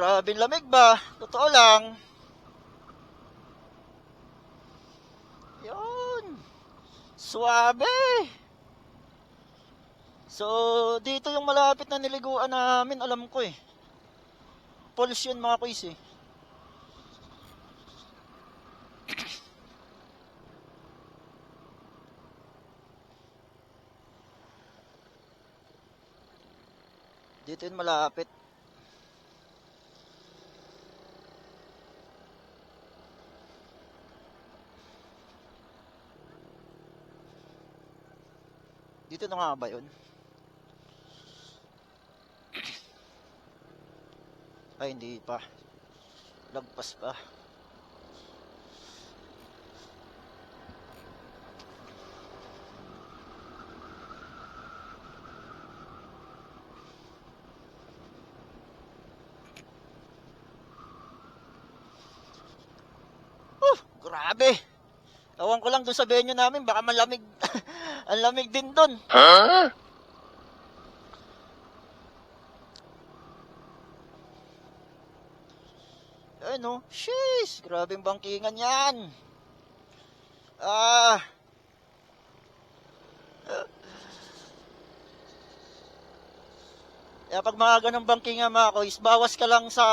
grabe lamig ba? Totoo lang. Yun. Suabe. So, dito yung malapit na niliguan namin, alam ko eh. Pulse yun mga kuys eh. Dito yun malapit. Dito na nga ba yun? Ay, hindi pa. Lagpas pa. Grabe. Ewan ko lang doon sa venue namin, baka malamig. Ang lamig din doon. Huh? Ay no, sheesh, grabeng bangkingan yan. Ah. Kaya pag mga ganong bangkingan mga kois, bawas ka lang sa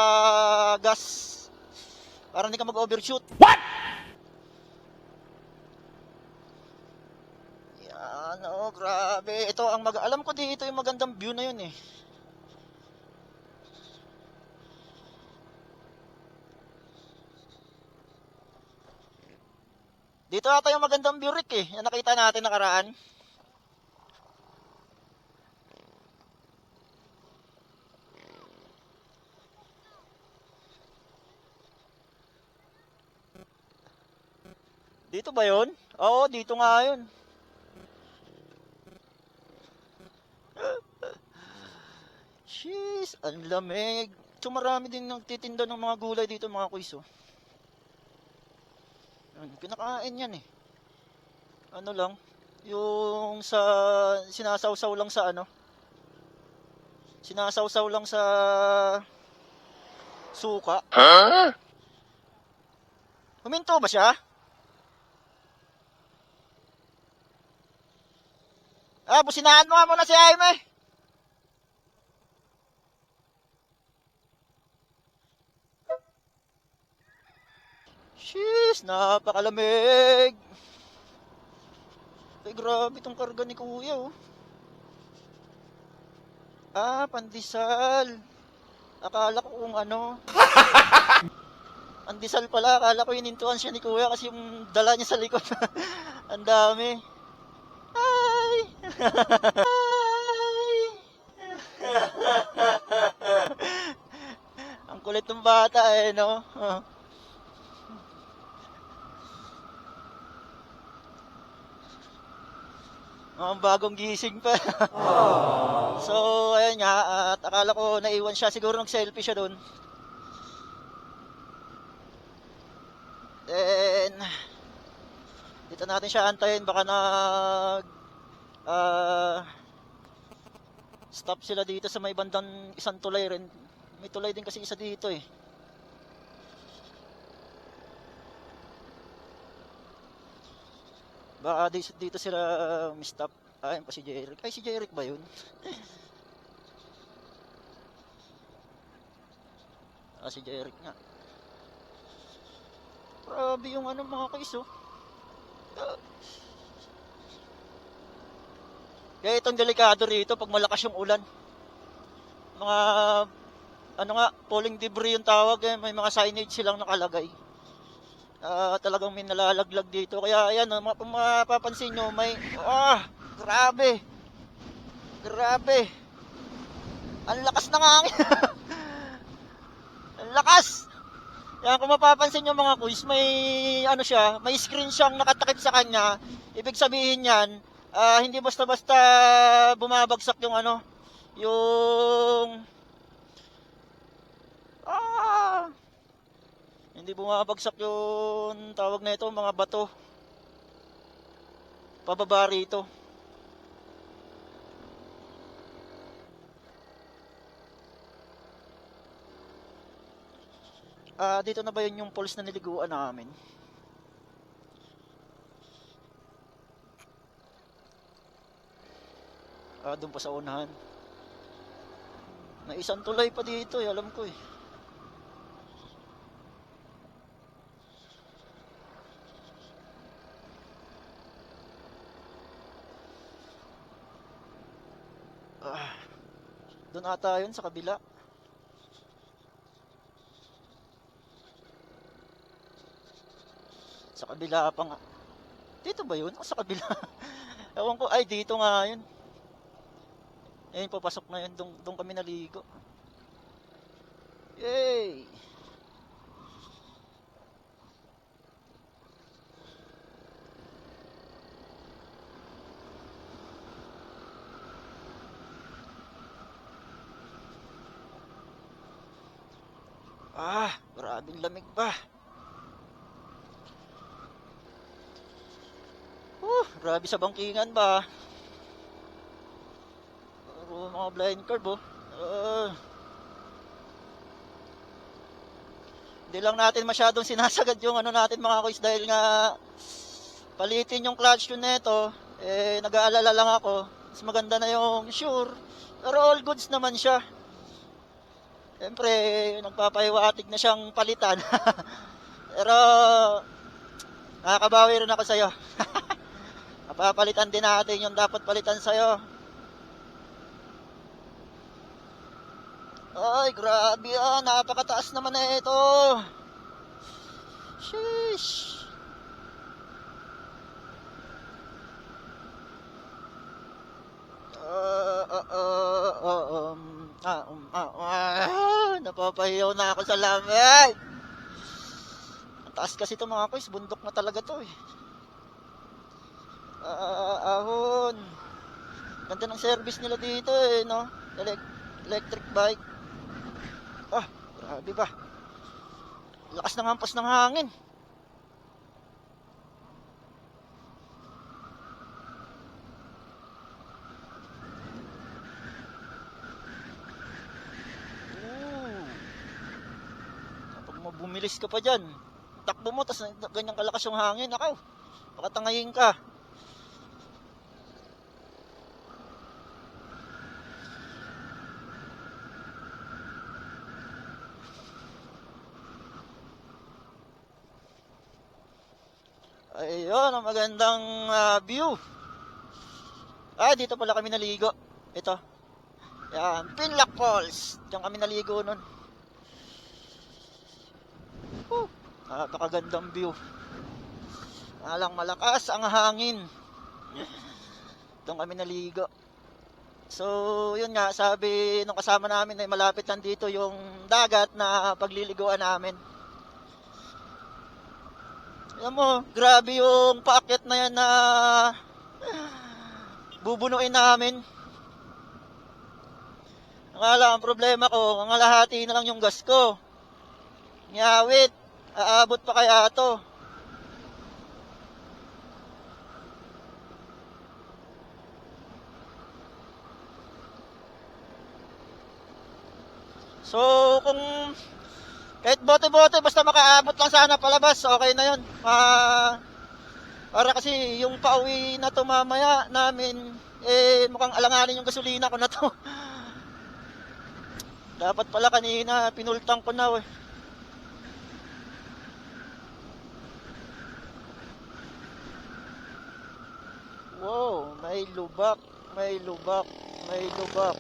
gas. Para hindi ka mag-overshoot. What? Yan, oh, grabe. Ito ang alam ko dito yung magandang view na yun eh. Dito ata yung magandang view, Rick eh. Yan nakita natin nakaraan. Dito ba yun? Oo, dito nga yun. Jeez, ang lamig. So marami din nagtitinda ng mga gulay dito mga kuys oh. Kinakain yan eh. Ano lang, yung sa sinasawsaw lang sa ano. Sinasawsaw lang sa suka. Huh? Huminto ba siya? Businahan mo nga muna si Jaime. Sheesh, napakalamig. Ay, grabe itong karga ni kuya oh. Pandesal. Akala ko kung ano. Pandesal pala, akala ko inintuan siya ni kuya kasi yung dala niya sa likod. Ang dami. Ay! Ay! Ang kulit ng bata eh, no? Mga bagong gising pa. So, ayun nga, at akala ko naiwan siya. Siguro nag-selfie siya doon. Then, dito natin siya antayin. Baka stop sila dito sa may bandang isang tulay rin. May tulay din kasi isa dito eh. Baka dito sila stop. Ayun pa si Jeric. Ay, si Jeric ba yun? Si Jeric nga. Grabe yung ano mga kaiso. Kaya itong delikado rito pag malakas yung ulan. Mga ano nga, falling debris yung tawag eh. May mga signage silang nakalagay. Talagang may nalalaglag dito. Kaya ayan, kung mapapansin nyo, may grabe. Grabe. Ang lakas ng hangin. Ang lakas. Yan, kung mapapansin nyo mga kuys, may ano siya, may screen siyang nakatakip sa kanya. Ibig sabihin yan, hindi basta-basta bumabagsak yung ano, yung hindi bumabagsak yung tawag na ito, mga bato. Pababa rito. Dito na ba yun yung pools na niliguan namin? Doon pa sa unahan. May isang tulay pa dito eh, alam ko eh. Doon ata yun sa kabila. Sa kabila pa nga. Dito ba yun? O sa kabila? Ewan ko. Ay, dito nga yun. Ayun, papasok na yun. Doon kami naligo. Yay! Grabing lamig pa. Grabe sa bangkingan ba? Mga blind curve Hindi lang natin masyadong sinasagad yung ano natin mga kuys dahil nga palitin yung clutch tune nito. Nag-aalala lang ako. Mas maganda na yung Sure. Pero all goods naman siya. Siyempre, nagpapahiwatig na siyang palitan. Pero, nakakabawi rin ako sa'yo. Napapalitan din natin yung dapat palitan sa'yo. Ay, grabe napakataas naman na ito. Sheesh. Napapahiyaw na ako sa lamig. Ang taas kasi ito mga kuys, bundok na talaga to eh. Ahon. Ganda ng service nila dito eh, no? Electric bike. Grabe ba? Lakas ng hampas ng hangin. Bumilis ka pa dyan. Takbo mo, tas ganyang kalakas yung hangin. Akaw, pakatangayin ka. Ayun, ang magandang view. Dito pala kami naligo. Ito. Yan, Pinlock Falls. Diyan kami naligo nun. Napakagandang view. Alang malakas ang hangin. Doon kami naligo. So, yun nga, sabi nung kasama namin ay malapit lang dito yung dagat na pagliliguan namin. Alam mo, grabe yung paakyat na yan na bubunuin namin. Ang problema ko, ang alahati na lang yung gas ko. Nyawit. Aabot pa kaya to? So, kung kahit bote-bote, basta makaabot lang sana palabas, okay na yun. Para kasi yung pauwi na to mamaya namin, mukhang alanganin yung gasolina ko na to. Dapat pala kanina, pinultang ko na eh. Wow, may lubak, may lubak, may lubak.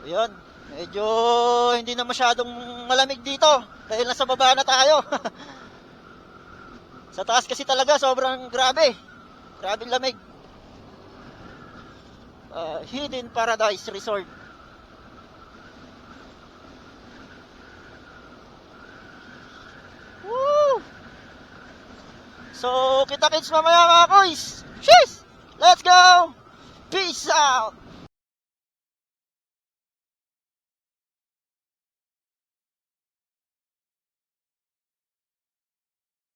Yan, medyo hindi na masyadong malamig dito dahil nasa baba na tayo. Sa taas kasi talaga sobrang grabe. Grabe lamig. Hidden Paradise Resort. So, kita-kits mamaya mga boys. Cheers! Let's go! Peace out!